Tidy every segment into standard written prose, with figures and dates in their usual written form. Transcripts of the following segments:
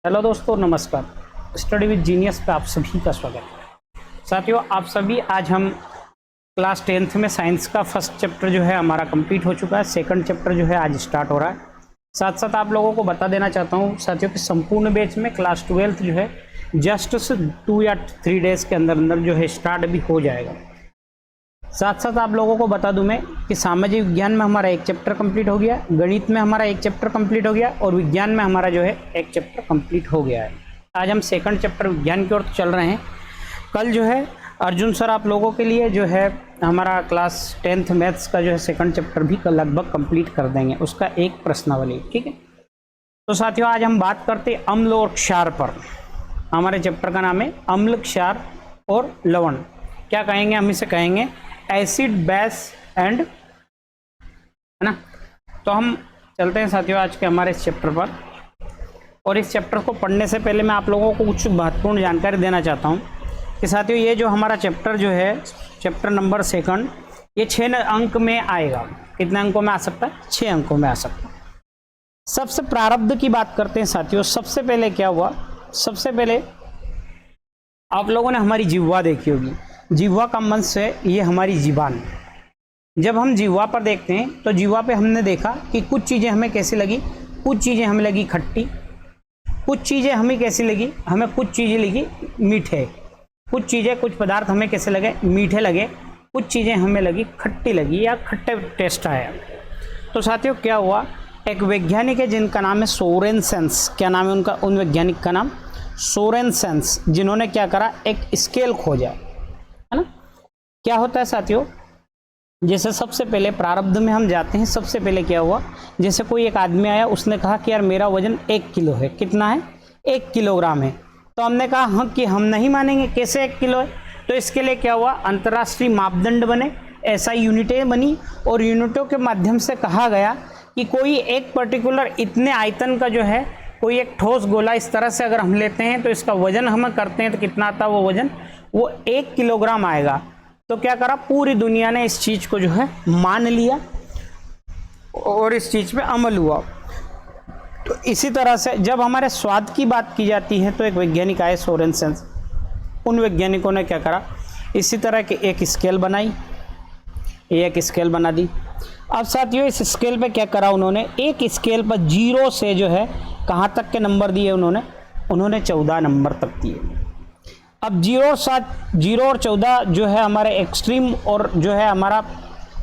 Hello दोस्तों, नमस्कार। Study with genius पे आप सभी का स्वागत है। साथियों, आप सभी आज हम क्लास 10th में साइंस का फर्स्ट चैप्टर जो है हमारा कंप्लीट हो चुका है। सेकंड चैप्टर जो है आज स्टार्ट हो रहा है। साथ साथ आप लोगों को बता देना चाहता हूँ साथियों कि संपूर्ण बैच में क्लास 12th जो है जस्ट 2 या 3 डेज के अंदर अंदर जो है स्टार्ट भी हो जाएगा। साथ साथ आप लोगों को बता दूं मैं कि सामाजिक विज्ञान में हमारा एक चैप्टर कंप्लीट हो गया, गणित में हमारा एक चैप्टर कंप्लीट हो गया और विज्ञान में हमारा जो है एक चैप्टर कंप्लीट हो गया है। आज हम सेकंड चैप्टर विज्ञान की ओर चल रहे हैं। कल जो है अर्जुन सर आप लोगों के लिए जो है हमारा क्लास 10th मैथ्स का जो है सेकंड चैप्टर भी लगभग कंप्लीट कर देंगे, उसका एक प्रश्नावली। ठीक है, तो साथियों आज हम बात करते हैं अम्ल और क्षार पर। हमारे चैप्टर का नाम है अम्ल, क्षार और लवण। क्या कहेंगे हम इसे? कहेंगे एसिड, बेस एंड, है ना। तो हम चलते हैं साथियों आज के हमारे इस चैप्टर पर। और इस चैप्टर को पढ़ने से पहले मैं आप लोगों को कुछ महत्वपूर्ण जानकारी देना चाहता हूं कि साथियों ये जो हमारा चैप्टर जो है चैप्टर नंबर सेकंड, ये 6 अंक में आएगा। कितने अंकों में आ सकता है? 6 अंकों में आ सकता है। सबसे प्रारब्ध की बात करते हैं साथियों। सबसे पहले क्या हुआ? सबसे पहले आप लोगों ने हमारी जिह्वा देखी होगी। जिह्वा का मंश है ये हमारी जीवान। जब हम जिह्वा पर देखते हैं तो जिह्वा पे हमने देखा कि कुछ चीज़ें हमें कैसी लगी, कुछ चीज़ें हमें लगी खट्टी, कुछ चीज़ें हमें कैसी लगी, हमें कुछ चीज़ें लगी मीठे, कुछ चीज़ें, कुछ पदार्थ हमें कैसे लगे, मीठे लगे, कुछ चीज़ें हमें लगी खट्टी लगी या खट्टे टेस्ट आया। तो साथियों क्या हुआ, एक वैज्ञानिक है जिनका नाम है सोरेनसेंस। क्या नाम है उनका? उन वैज्ञानिक का नाम सोरेनसेंस, जिन्होंने क्या करा, एक स्केल खोजा, है ना। क्या होता है साथियों, जैसे सबसे पहले प्रारब्ध में हम जाते हैं। सबसे पहले क्या हुआ, जैसे कोई एक आदमी आया, उसने कहा कि यार मेरा वजन 1 किलो है। कितना है? 1 किलोग्राम है। तो हमने कहा हाँ कि हम नहीं मानेंगे, कैसे 1 किलो है। तो इसके लिए क्या हुआ, अंतर्राष्ट्रीय मापदंड बने, ऐसा यूनिटें बनी और यूनिटों के माध्यम से कहा गया कि कोई एक पर्टिकुलर इतने आयतन का जो है कोई एक ठोस गोला इस तरह से अगर हम लेते हैं तो इसका वजन हम करते हैं तो कितना आता है वो वजन, वो 1 किलोग्राम आएगा। तो क्या करा, पूरी दुनिया ने इस चीज को जो है मान लिया और इस चीज पे अमल हुआ। तो इसी तरह से जब हमारे स्वाद की बात की जाती है तो एक वैज्ञानिक आए सोरेनसेंस, उन वैज्ञानिकों ने क्या करा, इसी तरह की एक स्केल बनाई, एक स्केल बना दी। अब साथियों इस स्केल पे क्या करा उन्होंने, एक स्केल पर 0 से जो है कहाँ तक के नंबर दिए उन्होंने 14 नंबर तक दिए। अब 0 और 14 जो है हमारे एक्सट्रीम और जो है हमारा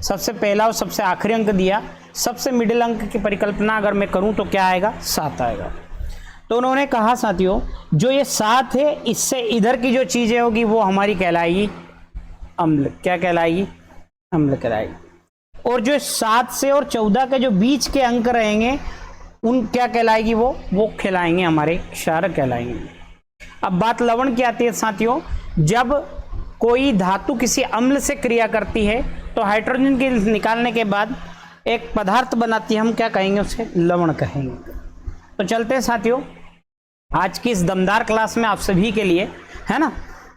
सबसे पहला और सबसे आखिरी अंक दिया। सबसे मिडिल अंक की परिकल्पना अगर मैं करूं तो क्या आएगा? 7 आएगा। तो उन्होंने कहा साथियों जो ये 7 है, इससे इधर की जो चीजें होगी वो हमारी कहलाएगी अम्ल। क्या कहलाएगी? अम्ल कहलाएगी। और जो 7 से और 14 के जो बीच के अंक रहेंगे उन क्या कहलाएगी? वो कहलाएंगे हमारे क्षार कहलाएंगे। अब बात लवण की आती है साथियों। जब कोई धातु किसी अम्ल से क्रिया करती है तो हाइड्रोजन के निकालने के बाद एक पदार्थ बनाती है, हम क्या कहेंगे? उसे लवण कहेंगे। तो चलते हैं साथियों आज की इस दमदार क्लास में आप सभी के लिए, है ना।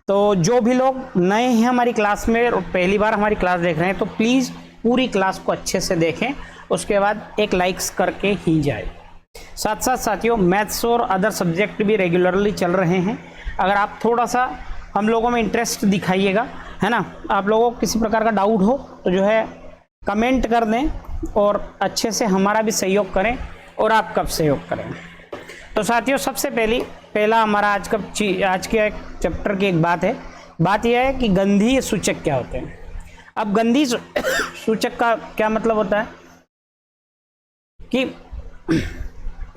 तो जो भी लोग नए हैं हमारी क्लास में और पहली बार हमारी क्लास देख रहे हैं तो प्लीज़ पूरी क्लास को अच्छे से देखें, उसके बाद एक लाइक्स करके ही जाए। साथ साथ साथियों मैथ्स और अदर सब्जेक्ट भी रेगुलरली चल रहे हैं। अगर आप थोड़ा सा हम लोगों में इंटरेस्ट दिखाइएगा, है ना, आप लोगों को किसी प्रकार का डाउट हो तो जो है कमेंट कर दें और अच्छे से हमारा भी सहयोग करें और आप कब सहयोग करें। तो साथियों सबसे पहला हमारा आज के एक चैप्टर की एक बात है। बात यह है कि गंधीय सूचक क्या होते हैं। अब गंधीय सूचक का क्या मतलब होता है कि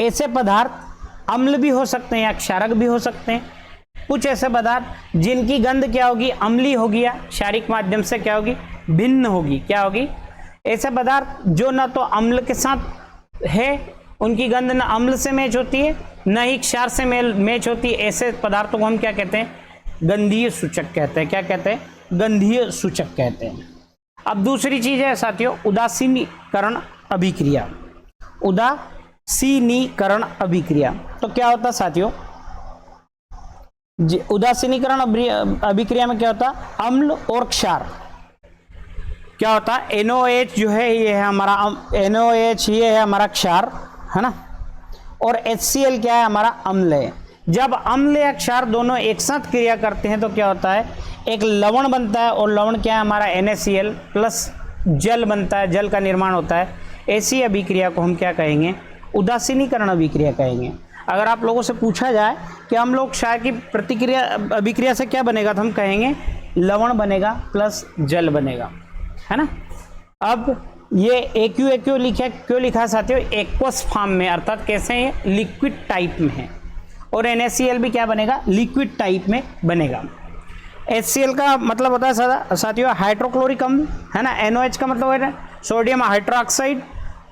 ऐसे पदार्थ अम्ल भी हो सकते हैं या क्षारक भी हो सकते हैं। कुछ ऐसे पदार्थ जिनकी गंध क्या होगी? अम्लीय होगी या क्षारिक माध्यम से क्या होगी? भिन्न होगी। क्या होगी? ऐसे पदार्थ जो न तो अम्ल के साथ है, उनकी गंध न अम्ल से मैच होती है न ही क्षार से मैच होती है, ऐसे पदार्थों को हम क्या कहते हैं? गंधीय सूचक कहते हैं। क्या कहते हैं? गंधीय सूचक कहते हैं। अब दूसरी चीज है साथियों उदासीनीकरण अभिक्रिया। उदासीनीकरण अभिक्रिया तो क्या होता है साथियों? उदासीनीकरण अभिक्रिया में क्या होता है? अम्ल और क्षार क्या होता है? NOH जो है ये है हमारा NOH, ये है हमारा क्षार, है ना। और HCl क्या है, हमारा अम्ल है। जब अम्ल या क्षार दोनों एक साथ क्रिया करते हैं तो क्या होता है, एक लवण बनता है, और लवण क्या है हमारा NaCl प्लस जल बनता है, जल का निर्माण होता है। ऐसी अभिक्रिया को हम क्या कहेंगे, उदासीनीकरण अभिक्रिया कहेंगे। अगर आप लोगों से पूछा जाए कि हम लोग क्षार की प्रतिक्रिया अभिक्रिया से क्या बनेगा, तो हम कहेंगे लवण बनेगा प्लस जल बनेगा, है ना। अब ये AQ लिखा, क्यों लिखा साथियों, एक्वस फॉर्म में, अर्थात कैसे है, लिक्विड टाइप में है। और NaCl भी क्या बनेगा, लिक्विड टाइप में बनेगा। HCl का मतलब होता है साथियों हाइड्रोक्लोरिक अम्ल, है ना। NOH का मतलब है सोडियम हाइड्रोक्साइड,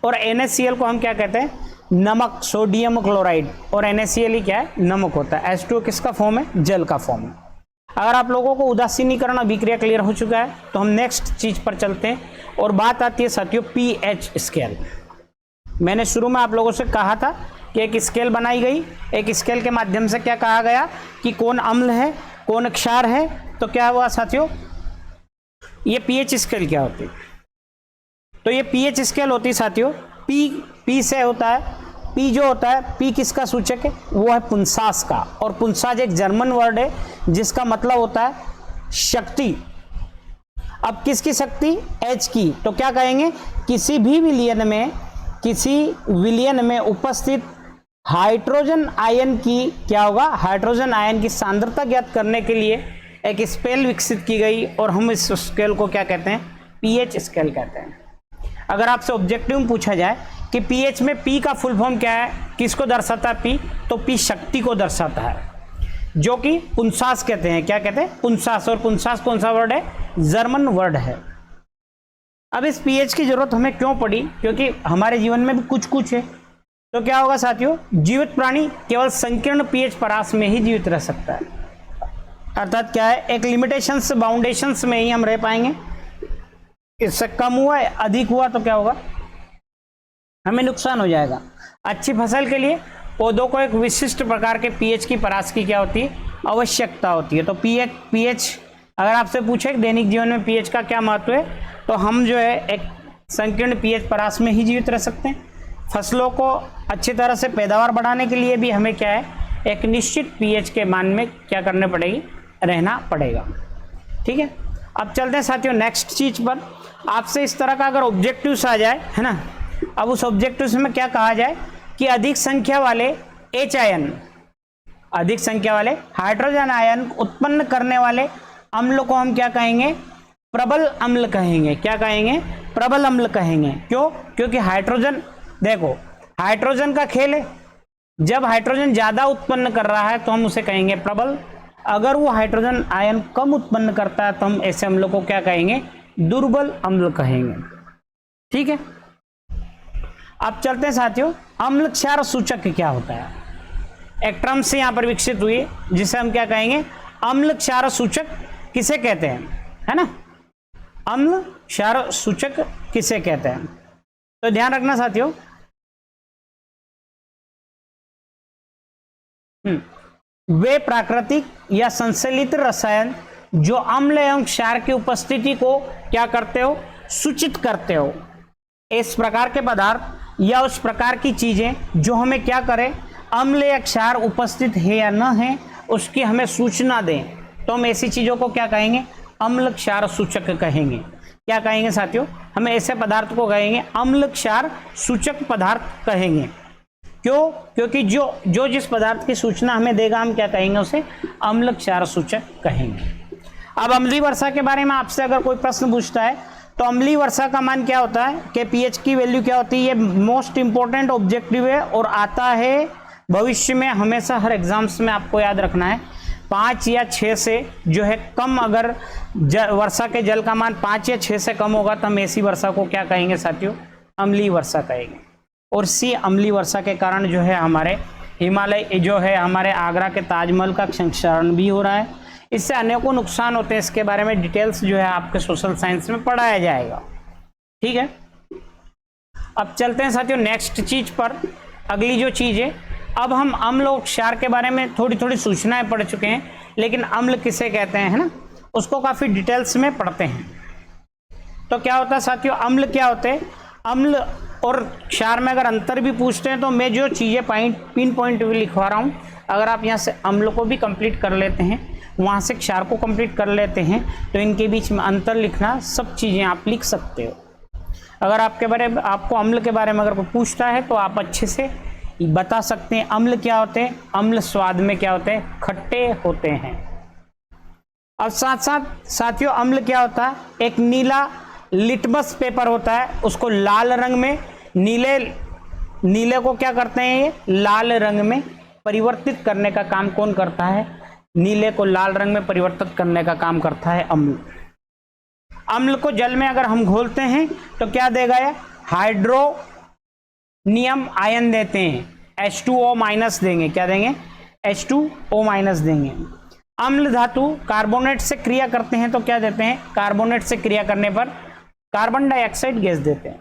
और NaCl को हम क्या कहते हैं, नमक, सोडियम क्लोराइड, और NaCl ही क्या है, नमक होता है। H2O किसका फॉर्म है, जल का फॉर्म है। अगर आप लोगों को उदासीनीकरण अभिक्रिया क्लियर हो चुका है तो हम नेक्स्ट चीज पर चलते हैं, और बात आती है साथियों pH स्केल। मैंने शुरू में आप लोगों से कहा था कि एक स्केल बनाई गई, एक स्केल के माध्यम से क्या कहा गया कि कौन अम्ल है, कौन क्षार है। तो क्या हुआ साथियों, ये pH स्केल क्या होती है, तो ये pH स्केल होती है साथियों, P से होता है, P जो होता है, P किसका सूचक है, वो है पुंसास का, और पुंसास एक जर्मन वर्ड है जिसका मतलब होता है शक्ति। अब किसकी शक्ति, H की, तो क्या कहेंगे, किसी भी विलयन में उपस्थित हाइड्रोजन आयन की क्या होगा, हाइड्रोजन आयन की सांद्रता ज्ञात करने के लिए एक स्केल विकसित की गई, और हम इस स्केल को क्या कहते हैं, pH स्केल कहते हैं। अगर आपसे ऑब्जेक्टिव में पूछा जाए कि pH में P का फुल फॉर्म क्या है, किसको दर्शाता है P, तो P शक्ति को दर्शाता है, जो कि पुंसास कहते हैं। क्या कहते हैं, पुंसास। और पुंसास कौन सा वर्ड है, जर्मन वर्ड है। अब इस pH की जरूरत हमें क्यों पड़ी, क्योंकि हमारे जीवन में भी कुछ है। तो क्या होगा साथियों, जीवित प्राणी केवल संकीर्ण pH परास में ही जीवित रह सकता है, अर्थात क्या है, एक लिमिटेशंस बाउंडेशंस में ही हम रह पाएंगे। इससे कम हुआ, अधिक हुआ तो क्या होगा, हमें नुकसान हो जाएगा। अच्छी फसल के लिए पौधों को एक विशिष्ट प्रकार के pH की परास की क्या होती है, आवश्यकता होती है। तो pH अगर आपसे पूछे दैनिक जीवन में pH का क्या महत्व है, तो हम जो है एक संकीर्ण pH परास में ही जीवित रह सकते हैं। फसलों को अच्छी तरह से पैदावार बढ़ाने के लिए भी हमें क्या है, एक निश्चित pH के मान में क्या करने पड़ेगी, रहना पड़ेगा। ठीक है, अब चलते हैं साथियों नेक्स्ट चीज पर। आपसे इस तरह का अगर ऑब्जेक्टिव्स आ जाए, है ना, अब उस ऑब्जेक्टिव्स में क्या कहा जाए कि अधिक संख्या वाले H आयन, अधिक संख्या वाले हाइड्रोजन आयन उत्पन्न करने वाले अम्ल को हम क्या कहेंगे, प्रबल अम्ल कहेंगे। क्या कहेंगे, प्रबल अम्ल कहेंगे। क्यों, क्योंकि हाइड्रोजन, देखो हाइड्रोजन का खेल है, जब हाइड्रोजन ज्यादा उत्पन्न कर रहा है तो हम उसे कहेंगे प्रबल, अगर वो हाइड्रोजन आयन कम उत्पन्न करता है तो हम ऐसे अम्लों को क्या कहेंगे, दुर्बल अम्ल कहेंगे। ठीक है, अब चलते हैं साथियों, अम्ल क्षार सूचक क्या होता है। एक टर्म से यहां पर विकसित हुई जिसे हम क्या कहेंगे, अम्ल क्षार सूचक किसे कहते हैं, है ना, अम्ल क्षार सूचक किसे कहते हैं। तो ध्यान रखना साथियों, वे प्राकृतिक या संश्लेषित रसायन जो अम्ल एवं क्षार की उपस्थिति को क्या करते हो, सूचित करते हो। इस प्रकार के पदार्थ या उस प्रकार की चीजें जो हमें क्या करें, अम्ल या क्षार उपस्थित है या न है उसकी हमें सूचना दें, तो हम ऐसी चीजों को क्या कहेंगे, अम्ल क्षार सूचक कहेंगे। क्या कहेंगे साथियों, हमें ऐसे पदार्थ को कहेंगे अम्ल क्षार सूचक पदार्थ कहेंगे। क्यों, क्योंकि जो जिस पदार्थ की सूचना हमें देगा हम क्या कहेंगे, उसे अम्ल क्षार सूचक कहेंगे। अब अम्लीय वर्षा के बारे में आपसे अगर कोई प्रश्न पूछता है तो अम्लीय वर्षा का मान क्या होता है, कि pH की वैल्यू क्या होती है, ये मोस्ट इंपॉर्टेंट ऑब्जेक्टिव है और आता है भविष्य में हमेशा, हर एग्जाम्स में आपको याद रखना है। 5 या 6 से जो है कम, अगर वर्षा के जल का मान 5 या 6 से कम होगा तो हम ऐसी वर्षा को क्या कहेंगे साथियों, अम्लीय वर्षा कहेंगे। और सी अम्लीय वर्षा के कारण जो है हमारे हिमालय, जो है हमारे आगरा के ताजमहल का क्षरण भी हो रहा है, इससे अनेकों नुकसान होते हैं। इसके बारे में डिटेल्स जो है आपके सोशल साइंस में पढ़ाया जाएगा। ठीक है, अब चलते हैं साथियों नेक्स्ट चीज पर। अगली जो चीज है, अब हम अम्ल और क्षार के बारे में थोड़ी थोड़ी सूचनाएं पढ़ चुके हैं, लेकिन अम्ल किसे कहते हैं, है ना, उसको काफी डिटेल्स में पढ़ते हैं। तो क्या होता है साथियों, अम्ल क्या होते हैं, अम्ल और क्षार में अगर अंतर भी पूछते हैं तो मैं जो चीज़ें पिन पॉइंट भी लिखवा रहा हूँ, अगर आप यहाँ से अम्ल को भी कंप्लीट कर लेते हैं, वहाँ से क्षार को कंप्लीट कर लेते हैं, तो इनके बीच में अंतर लिखना, सब चीज़ें आप लिख सकते हो। अगर आपको अम्ल के बारे में अगर कोई पूछता है तो आप अच्छे से बता सकते हैं अम्ल क्या होते हैं। अम्ल स्वाद में क्या होते हैं, खट्टे होते हैं। अब साथ साथ साथियों अम्ल क्या होता है, एक नीला लिटमस पेपर होता है, उसको लाल रंग में नीले को क्या करते हैं, ये लाल रंग में परिवर्तित करने का काम कौन करता है, नीले को लाल रंग में परिवर्तित करने का काम करता है अम्ल। अम्ल को जल में अगर हम घोलते हैं तो क्या देगा, ये हाइड्रोनियम आयन देते हैं, H2O माइनस देंगे, क्या देंगे, H2O माइनस देंगे। अम्ल धातु कार्बोनेट से क्रिया करते हैं तो क्या देते हैं, कार्बोनेट से क्रिया करने पर कार्बन डाइऑक्साइड गैस देते हैं।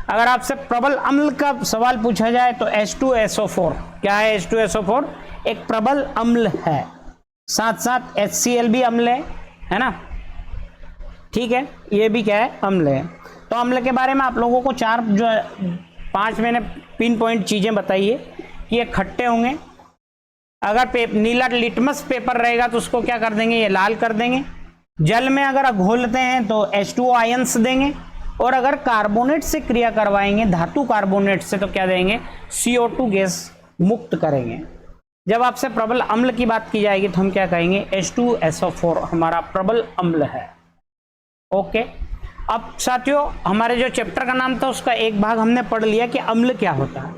अगर आपसे प्रबल अम्ल का सवाल पूछा जाए तो H2SO4, क्या है H2SO4, एक प्रबल अम्ल है। साथ साथ HCl भी अम्ल है ना, ठीक है, ये भी क्या है, अम्ल है। तो अम्ल के बारे में आप लोगों को 5 मैंने पिन पॉइंट चीज़ें बताई है कि ये खट्टे होंगे। अगर नीला लिटमस पेपर रहेगा तो उसको क्या कर देंगे, ये लाल कर देंगे। जल में अगर घोलते हैं तो H2O आयंस देंगे, और अगर कार्बोनेट से क्रिया करवाएंगे, धातु कार्बोनेट से, तो क्या देंगे, CO2 गैस मुक्त करेंगे। जब आपसे प्रबल अम्ल की बात की जाएगी तो हम क्या कहेंगे, H2SO4 हमारा प्रबल अम्ल है। ओके, अब साथियों हमारे जो चैप्टर का नाम था उसका एक भाग हमने पढ़ लिया कि अम्ल क्या होता है।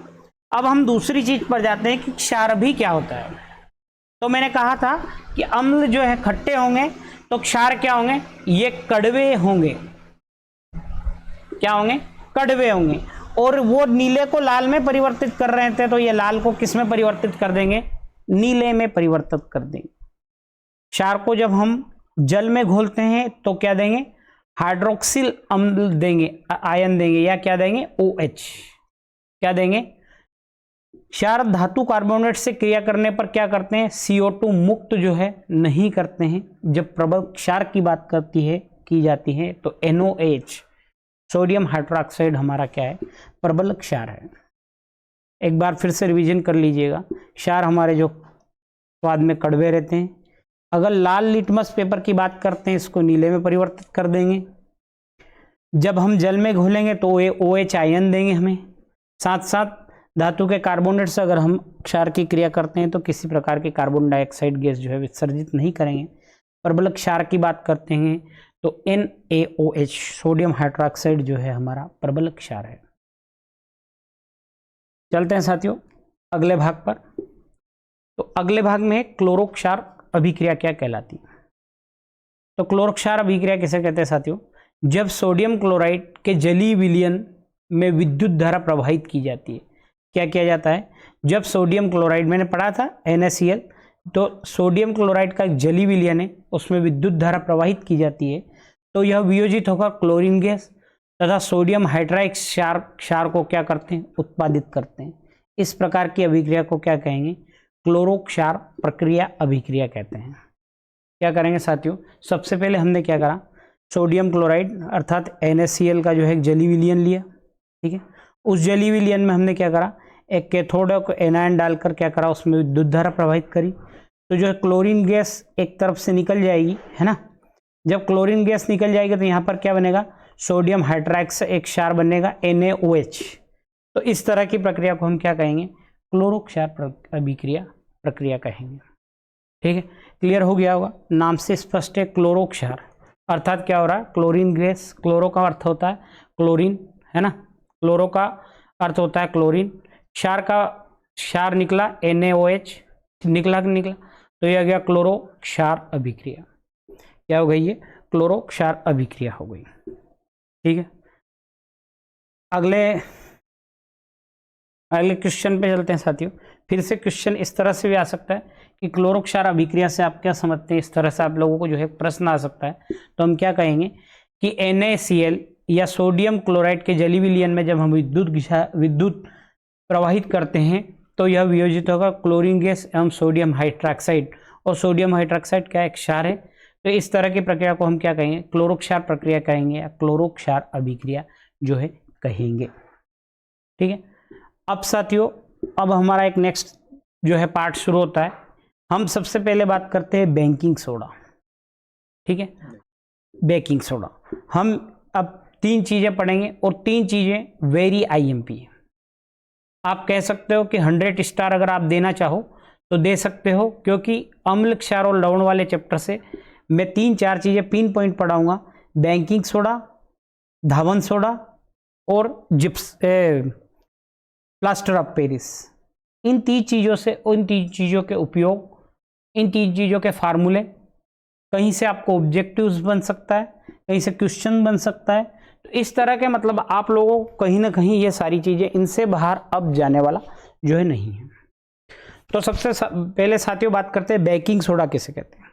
अब हम दूसरी चीज पर जाते हैं कि क्षार भी क्या होता है। तो मैंने कहा था कि अम्ल जो है खट्टे होंगे, तो क्षार क्या होंगे, ये कड़वे होंगे। क्या होंगे, कड़वे होंगे। और वो नीले को लाल में परिवर्तित कर रहे थे, तो ये लाल को किस में परिवर्तित कर देंगे, नीले में परिवर्तित कर देंगे। क्षार को जब हम जल में घोलते हैं तो क्या देंगे, हाइड्रोक्सिल अम्ल देंगे, आयन देंगे, या क्या देंगे, OH। क्या देंगे, क्षार धातु कार्बोनेट से क्रिया करने पर क्या करते हैं, CO2 मुक्त जो है नहीं करते हैं। जब प्रबल क्षार की बात की जाती है तो NOH, सोडियम हाइड्रोक्साइड हमारा क्या है, प्रबल क्षार है। एक बार फिर से रिवीजन कर लीजिएगा। क्षार हमारे जो स्वाद में कड़वे रहते हैं। अगर लाल लिटमस पेपर की बात करते हैं, इसको नीले में परिवर्तित कर देंगे। जब हम जल में घोलेंगे तो OH आयन देंगे हमें। साथ साथ धातु के कार्बोनेट से अगर हम क्षार की क्रिया करते हैं तो किसी प्रकार की कार्बन डाइऑक्साइड गैस जो है विसर्जित नहीं करेंगे। प्रबल क्षार की बात करते हैं तो NaOH, सोडियम हाइड्रोक्साइड जो है हमारा प्रबल क्षार है। चलते हैं साथियों अगले भाग पर। तो अगले भाग में क्लोरो क्षार अभिक्रिया क्या कहलाती है। तो क्लोरो क्षार अभिक्रिया किसे कहते हैं साथियों, जब सोडियम क्लोराइड के जलीय विलयन में विद्युत धारा प्रवाहित की जाती है। क्या किया जाता है, जब सोडियम क्लोराइड, मैंने पढ़ा था NaCl, तो सोडियम क्लोराइड का जलीय विलयन है, उसमें विद्युत धारा प्रवाहित की जाती है, तो यह वियोजित होकर क्लोरीन गैस तथा सोडियम हाइड्राइड क्षार को क्या करते हैं, उत्पादित करते हैं। इस प्रकार की अभिक्रिया को क्या कहेंगे, क्लोरो क्षार प्रक्रिया अभिक्रिया कहते हैं। क्या करेंगे साथियों, सबसे पहले हमने क्या करा, सोडियम क्लोराइड अर्थात NaCl का जो है जलीय विलयन लिया, ठीक है। उस जलीय विलयन में हमने क्या करा, एक कैथोड को एनायन डालकर क्या करा, उसमें विद्युत धारा प्रवाहित करी, तो जो क्लोरीन गैस एक तरफ से निकल जाएगी, है ना। जब क्लोरीन गैस निकल जाएगी तो यहाँ पर क्या बनेगा, सोडियम हाइड्रोक्साइड एक क्षार बनेगा NaOH। तो इस तरह की प्रक्रिया को हम क्या कहेंगे, क्लोरो क्षार अभिक्रिया प्रक्रिया कहेंगे। ठीक है, क्लियर हो गया होगा, नाम से स्पष्ट है। क्लोरो क्षार अर्थात क्या हो रहा है, क्लोरीन गैस, क्लोरो का अर्थ होता है क्लोरीन, है ना, क्लोरो का अर्थ होता है क्लोरीन, क्षार का क्षार निकला NaOH, निकला, तो यह गया क्लोरो क्षार अभिक्रिया। क्या हो गई, ये क्लोरो क्षार अभिक्रिया हो गई। ठीक है, अगले क्वेश्चन पे चलते हैं साथियों। फिर से क्वेश्चन इस तरह से भी आ सकता है कि क्लोरो क्षार अभिक्रिया से आप क्या समझते हैं, इस तरह से आप लोगों को जो है प्रश्न आ सकता है। तो हम क्या कहेंगे कि NaCl या सोडियम क्लोराइड के जलीय विलयन में जब हम विद्युत प्रवाहित करते हैं तो यह वियोजित होगा क्लोरीन गैस एवं सोडियम हाइड्रोक्साइड, और सोडियम हाइड्रोक्साइड क्या एक क्षार है। तो इस तरह की प्रक्रिया को हम क्या कहेंगे, क्लोरो क्षार प्रक्रिया कहेंगे या क्लोरो क्षार अभिक्रिया जो है कहेंगे। ठीक है। अब साथियों, अब हमारा एक नेक्स्ट जो है पार्ट शुरू होता है। हम सबसे पहले बात करते हैं बेकिंग सोडा, ठीक है। बेकिंग सोडा हम अब 3 चीजें पढ़ेंगे और 3 चीजें वेरी IMP है। आप कह सकते हो कि 100 स्टार अगर आप देना चाहो तो दे सकते हो, क्योंकि अम्ल, क्षार और लवण वाले चैप्टर से मैं 3-4 चीजें पिन पॉइंट पढ़ाऊंगा। बेकिंग सोडा, धावन सोडा और प्लास्टर ऑफ पेरिस। इन 3 चीज़ों से, इन 3 चीज़ों के उपयोग, इन 3 चीज़ों के फार्मूले, कहीं से आपको ऑब्जेक्टिव्स बन सकता है, कहीं से क्वेश्चन बन सकता है। तो इस तरह के मतलब आप लोगों को कहीं ना कहीं ये सारी चीज़ें, इनसे बाहर अब जाने वाला जो है नहीं है। तो सबसे पहले साथियों बात करते हैं बेकिंग सोडा किसे कहते हैं।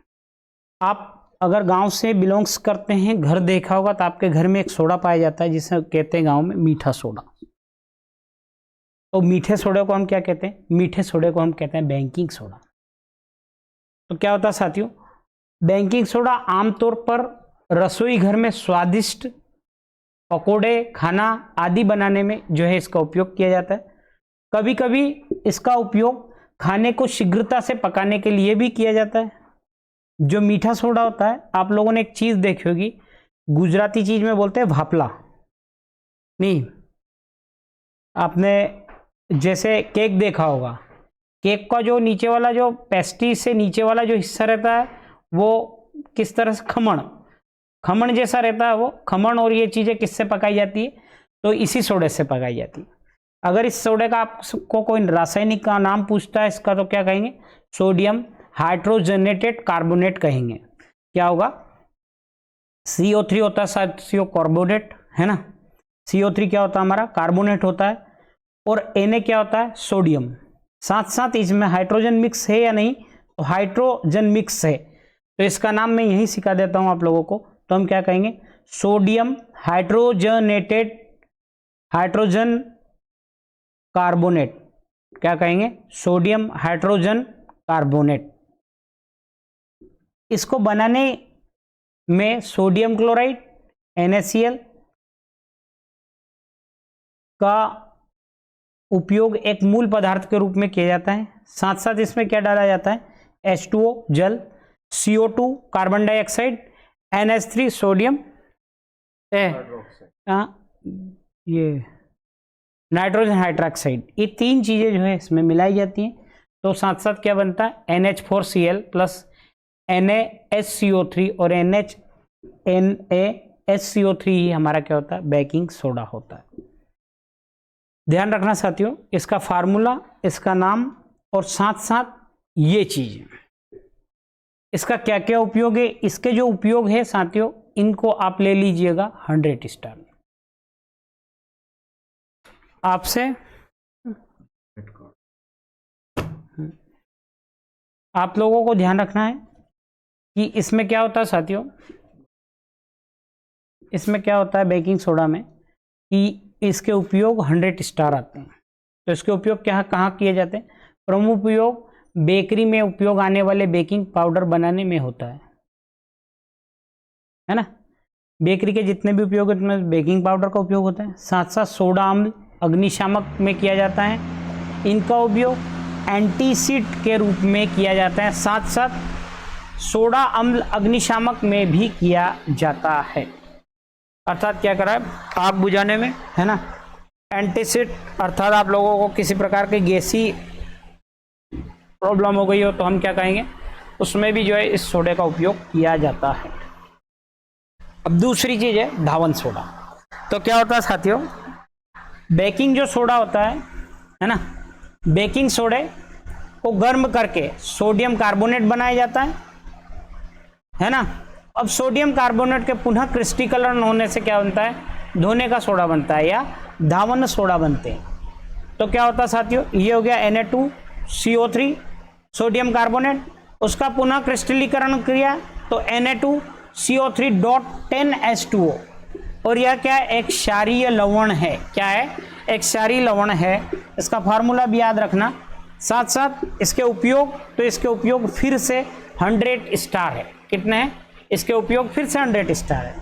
आप अगर गांव से बिलोंग्स करते हैं, घर देखा होगा तो आपके घर में एक सोडा पाया जाता है जिसे कहते हैं गांव में मीठा सोडा। तो मीठे सोडे को हम क्या कहते हैं? मीठे सोडे को हम कहते हैं बेकिंग सोडा। तो क्या होता है साथियों, बेकिंग सोडा आमतौर पर रसोई घर में स्वादिष्ट पकोड़े, खाना आदि बनाने में जो है इसका उपयोग किया जाता है। कभी कभी इसका उपयोग खाने को शीघ्रता से पकाने के लिए भी किया जाता है। जो मीठा सोडा होता है, आप लोगों ने एक चीज़ देखी होगी, गुजराती चीज़ में बोलते हैं भापला। नहीं, आपने जैसे केक देखा होगा, केक का जो नीचे वाला, जो पेस्ट्री से नीचे वाला जो हिस्सा रहता है वो किस तरह से खमण जैसा रहता है। वो खमण और ये चीज़ें किससे पकाई जाती है? तो इसी सोडे से पकाई जाती है। अगर इस सोडे का आपको कोई रासायनिक का नाम पूछता है इसका, तो क्या कहेंगे? सोडियम हाइड्रोजनेटेड कार्बोनेट कहेंगे। क्या होगा? CO3 होता है साथियों कार्बोनेट, है ना। CO3 क्या होता है हमारा? कार्बोनेट होता है। और Na क्या होता है? सोडियम। साथ साथ इसमें हाइड्रोजन मिक्स है या नहीं? तो हाइड्रोजन मिक्स है। तो इसका नाम मैं यही सिखा देता हूं आप लोगों को। तो हम क्या कहेंगे? Sodium hydrogenated hydrogen carbonate. क्या कहेंगे? Sodium hydrogen carbonate. इसको बनाने में सोडियम क्लोराइड NaCl का उपयोग एक मूल पदार्थ के रूप में किया जाता है। साथ साथ इसमें क्या डाला जाता है? H2O जल, CO2 carbon dioxide, NH3 sodium, ये नाइट्रोजन हाइड्रोक्साइड। ये 3 चीजें जो है इसमें मिलाई जाती हैं। तो साथ साथ क्या बनता है? NH4Cl प्लस NaHCO3 और NaHCO3 ही हमारा क्या होता है? बेकिंग सोडा होता है। ध्यान रखना साथियों, इसका फार्मूला, इसका नाम और साथ साथ ये चीजें, इसका क्या क्या उपयोग है। इसके जो उपयोग है साथियों, इनको आप ले लीजिएगा 100 स्टार। आपसे आप लोगों को ध्यान रखना है कि इसमें क्या होता है साथियों, इसमें क्या होता है बेकिंग सोडा में, कि इसके उपयोग 100 स्टार आते हैं। तो इसके उपयोग क्या, कहाँ किए जाते हैं? प्रमुख उपयोग बेकरी में उपयोग आने वाले बेकिंग पाउडर बनाने में होता है ना। बेकरी के जितने भी उपयोग है उसमें बेकिंग पाउडर का उपयोग होता है। साथ साथ सोडा अम्ल अग्निशामक में किया जाता है। इनका उपयोग एंटीसिड के रूप में किया जाता है। साथ साथ सोडा अम्ल अग्निशामक में भी किया जाता है। अर्थात क्या करा है? आग बुझाने में, है ना। एंटीसिड अर्थात आप लोगों को किसी प्रकार के गैसी प्रॉब्लम हो गई हो तो हम क्या कहेंगे? उसमें भी जो है इस सोडे का उपयोग किया जाता है। अब दूसरी चीज है धावन सोडा। तो क्या होता है साथियों, बेकिंग जो सोडा होता है ना, बेकिंग सोडे को गर्म करके सोडियम कार्बोनेट बनाया जाता है ना। अब सोडियम कार्बोनेट के पुनः क्रिस्टलीकरण होने से क्या बनता है? धोने का सोडा बनता है या धावन सोडा बनते हैं। तो क्या होता है साथियों, ये हो गया Na2CO3 सोडियम कार्बोनेट, उसका पुनः क्रिस्टलीकरण किया तो Na2CO3.10H2O। और यह क्या है? एक क्षारीय लवण है। क्या है? एक क्षारीय लवण है। इसका फार्मूला भी याद रखना। साथ साथ इसके उपयोग, तो इसके उपयोग फिर से 100 स्टार है। कितने हैं इसके उपयोग? फिर से 100 स्टार है।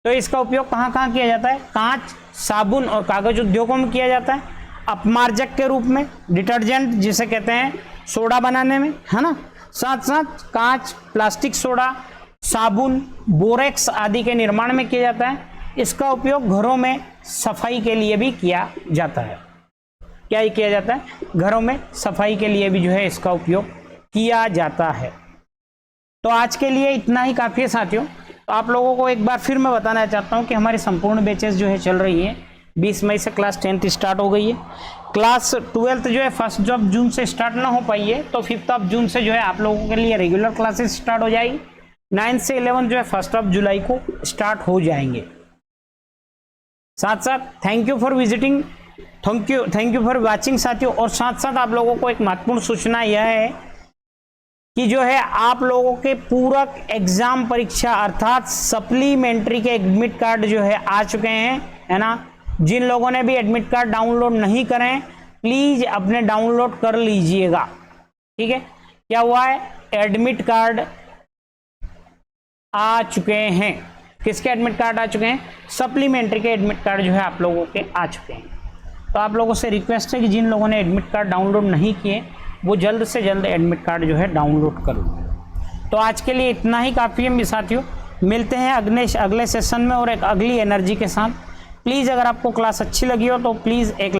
तो इसका उपयोग कहाँ कहाँ किया जाता है? कांच, साबुन और कागज उद्योगों में किया जाता है, अपमार्जक के रूप में, डिटर्जेंट जिसे कहते हैं सोडा बनाने में, है ना। साथ साथ कांच, प्लास्टिक सोडा, साबुन, बोरेक्स आदि के निर्माण में किया जाता है। इसका उपयोग घरों में सफाई के लिए भी किया जाता है। क्या ही किया जाता है? घरों में सफाई के लिए भी जो है इसका उपयोग किया जाता है। तो आज के लिए इतना ही काफ़ी है साथियों। तो आप लोगों को एक बार फिर मैं बताना चाहता हूँ कि हमारी संपूर्ण बैचेस जो है चल रही है। 20 मई से क्लास 10th स्टार्ट हो गई है। क्लास 12th जो है 1 जून से स्टार्ट ना हो पाई है, तो 5 जून से जो है आप लोगों के लिए रेगुलर क्लासेस स्टार्ट हो जाएगी। 9 से 11 जो है 1 जुलाई को स्टार्ट हो जाएंगे। साथ साथ thank you for visiting, thank you for watching साथियों। और साथ साथ आप लोगों को एक महत्वपूर्ण सूचना यह है कि जो है आप लोगों के पूरक एग्जाम परीक्षा अर्थात सप्लीमेंट्री के एडमिट कार्ड जो है आ चुके हैं, है ना। जिन लोगों ने भी एडमिट कार्ड डाउनलोड नहीं करें, प्लीज अपने डाउनलोड कर लीजिएगा, ठीक है। क्या हुआ है? एडमिट कार्ड आ चुके हैं। किसके एडमिट कार्ड आ चुके हैं? सप्लीमेंट्री के एडमिट कार्ड जो है आप लोगों के आ चुके हैं। तो आप लोगों से रिक्वेस्ट है कि जिन लोगों ने एडमिट कार्ड डाउनलोड नहीं किए वो जल्द से जल्द एडमिट कार्ड जो है डाउनलोड कर लो। तो आज के लिए इतना ही काफ़ी है मेरे साथियों। मिलते हैं अगले सेशन में और एक अगली एनर्जी के साथ। प्लीज़ अगर आपको क्लास अच्छी लगी हो तो प्लीज़ एक